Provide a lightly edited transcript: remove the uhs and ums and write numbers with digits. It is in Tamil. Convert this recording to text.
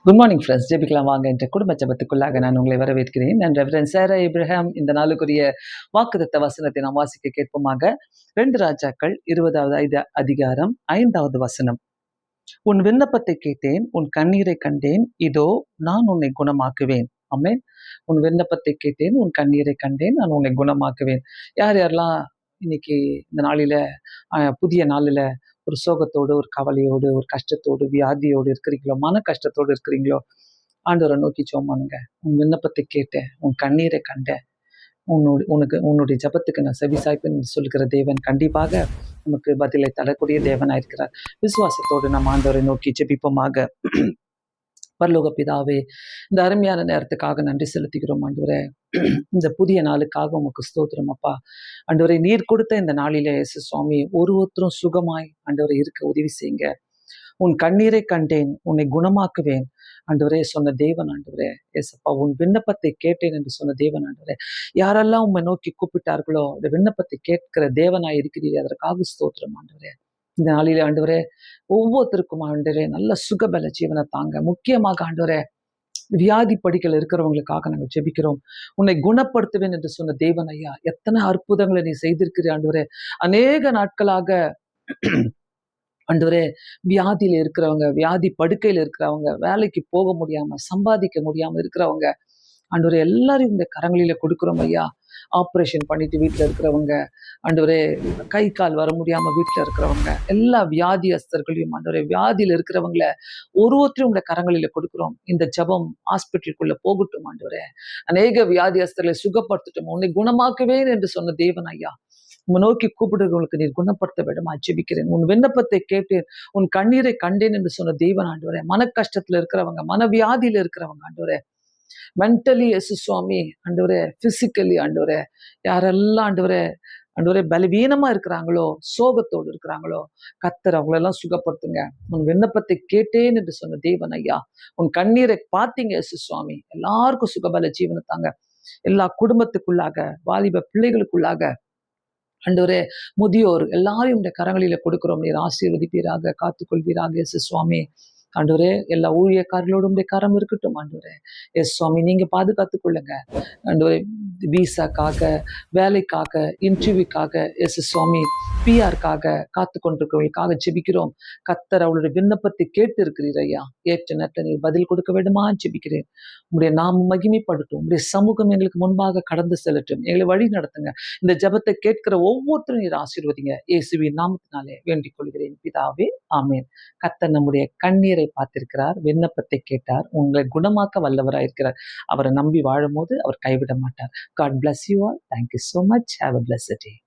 Good morning friends. ஜெபிக்கலாம் வாங்க என்ற குடும்ப ஜெபத்துக்குள்ளாக நான் உங்களை வரவேற்கிறேன். நான் ரெவரண்ட் சேரா இப்ராஹிம். இந்த நாளுக்குரிய வாக்குத்தத்த வசனத்தை நாம் வாசிக்க கேட்போமாக. 2 ராஜாக்கள் 20வது அதிகாரம் 5வது வசனம். உன் விண்ணப்பத்தை கேட்டேன், உன் கண்ணீரை கண்டேன், இதோ நான் உன்னை குணமாக்குவேன். ஆமென். உன் விண்ணப்பத்தை கேட்டேன், உன் கண்ணீரை கண்டேன், நான் உன்னை குணமாக்குவேன். யார் யாரெல்லாம் இன்னைக்கு இந்த நாளில புதிய நாளில ஒரு சோகத்தோடு, ஒரு கவலையோடு, ஒரு கஷ்டத்தோடு, வியாதியோடு இருக்கிறீங்களோ, மன கஷ்டத்தோடு இருக்கிறீங்களோ, ஆண்டவரை நோக்கி ஜெபம் பண்ணுங்க. உன் விண்ணப்பத்தை கேட்டேன், உன் கண்ணீரை கண்டேன், உன்னுடைய ஜெபத்துக்கு நான் செவிசாய்ப்பேன் என்று சொல்லுகிற தேவன் கண்டிப்பாக நமக்கு பதிலை தரக்கூடிய தேவனாய் இருக்கிறார். விசுவாசத்தோடு நம்ம ஆண்டவரை நோக்கி ஜெபிப்போமாக. பரலோக பிதாவே, இந்த அருமையான நேரத்துக்காக நன்றி செலுத்துகிறோம் ஆண்டவரே. இந்த புதிய நாளுக்காக உமக்கு ஸ்தோத்திரம் அப்பா. ஆண்டவரே, நீர் கொடுத்த இந்த நாளிலே இயேசு சுவாமி ஒருத்தரும் சுகமாய் ஆண்டவரை இருக்க உதவி செய்யுங்க. உன் கண்ணீரை கண்டேன், உன்னை குணமாக்குவேன் ஆண்டவரே சொன்ன தேவன் ஆண்டவரே. ஏசப்பா, உன் விண்ணப்பத்தை கேட்டேன் என்று சொன்ன தேவன் ஆண்டவரே. யாரெல்லாம் உம்மை நோக்கி கூப்பிட்டார்களோ இந்த விண்ணப்பத்தை கேட்கிற தேவனாய் இருக்கிறீர், அதற்காக ஸ்தோத்திரம் ஆண்டவரே. இந்த நாளிலே ஆண்டவரே, ஒவ்வொருத்தருக்கும் ஆண்டவரே நல்ல சுகபல ஜீவனை தாங்க. முக்கியமாக ஆண்டவரே, வியாதி படிகள் இருக்கிறவங்களுக்காக நாங்கள் ஜெபிக்கிறோம். உன்னை குணப்படுத்துவேன் என்று சொன்ன தேவன் ஐயா, எத்தனை அற்புதங்களை நீ செய்திருக்கிறீர் ஆண்டவரே. அநேக நாட்களாக ஆண்டவரே, வியாதியில இருக்கிறவங்க, வியாதி படுக்கையில இருக்கிறவங்க, வேலைக்கு போக முடியாம, சம்பாதிக்க முடியாம இருக்கிறவங்க ஆண்டவரே, எல்லாரையும் இந்த கரங்களில கொடுக்குறோம் ஐயா. ஆப்ரேஷன் பண்ணிட்டு வீட்டில் இருக்கிறவங்க, ஆண்டவரே, கை கால் வர முடியாம வீட்டில் இருக்கிறவங்க, எல்லா வியாதியஸ்தர்களையும் ஆண்டவரே, வியாதியில இருக்கிறவங்கள ஒருத்தரும் உங்க கரங்களில கொடுக்குறோம். இந்த ஜெபம் ஹாஸ்பிட்டலுக்குள்ள போகட்டும் ஆண்டவரே. அநேக வியாதியஸ்தர்களை சுகப்படுத்தட்டும். உன்னை குணமாக்குவேன் என்று சொன்ன தேவன் ஐயா, உன் நோக்கி கூப்பிடுறவங்களுக்கு நீர் குணப்படுத்த வேண்டுமா ஜெபிக்கிறேன். உன் விண்ணப்பத்தை கேட்டேன், உன் கண்ணீரை கண்டேன் என்று சொன்ன தேவன் ஆண்டவரே. மன கஷ்டத்துல இருக்கிறவங்க, மனவியாதியில இருக்கிறவங்க ஆண்டவரே, மென்டலி எசு சுவாமி ஆண்டவரே, பிசிக்கலி ஆண்டவரே, யாரெல்லாம் ஆண்டவரே பலவீனமா இருக்கிறாங்களோ, சோகத்தோடு இருக்கிறாங்களோ, கர்த்தர் அவங்களெல்லாம் சுகப்படுத்துங்க. உன் விண்ணப்பத்தை கேட்டேன் என்று சொன்ன தேவன் ஐயா, உன் கண்ணீரை பார்த்தீங்க எசு சுவாமி. எல்லாருக்கும் சுகபல ஜீவனை தாங்க. எல்லா குடும்பத்துக்குள்ளாக, வாலிப பிள்ளைகளுக்குள்ளாக ஆண்டவரே, முதியோர் எல்லாரையும் இந்த கரங்களில கொடுக்கிறோம். நீர் ஆசீர்வதிப்பீராக, காத்துக்கொள்வீராக இயேசு சுவாமி. ஆண்டவரே, எல்லா ஊழியக்காரர்களோடும் கரம் இருக்கட்டும் ஆண்டவரே. எஸ் சுவாமி, நீங்க பாதுகாத்துக் கொள்ளுங்க ஆண்டவரே. விசாக்காக, வேலைக்காக, இன்டர்வியூக்காக எஸ் சுவாமி, பிஆர்க்காக காத்து கொண்டிருக்கிறவர்களுக்காக ஜெபிக்கிறோம். கர்த்தர் அவளுடைய விண்ணப்பத்தை கேட்டு இருக்கிறீர் ஐயா. ஏற்ற நேரத்தில் நீர் பதில் கொடுக்க வேண்டுமா ஜெபிக்கிறேன். உங்களுடைய நாமம் மகிமைப்படட்டும். உங்களுடைய சமூகம் எங்களுக்கு முன்பாக கடந்து செல்லட்டும். எங்களை வழி நடத்துங்க. இந்த ஜெபத்தை கேட்கிற ஒவ்வொருத்தரும் நீர் ஆசீர்வதிங்க. இயேசுவின் நாமத்தினாலே வேண்டிக் கொள்கிறேன் பிதாவே, ஆமென். கர்த்தர் நம்முடைய கண்ணீரை பார்த்திருக்கிறார், விண்ணப்பத்தை கேட்டார், உங்களை குணமாக்க வல்லவராயிருக்கிறார். அவரை நம்பி வாழும் போது அவர் கைவிட மாட்டார். God bless you all. Thank you so much. Have a blessed day.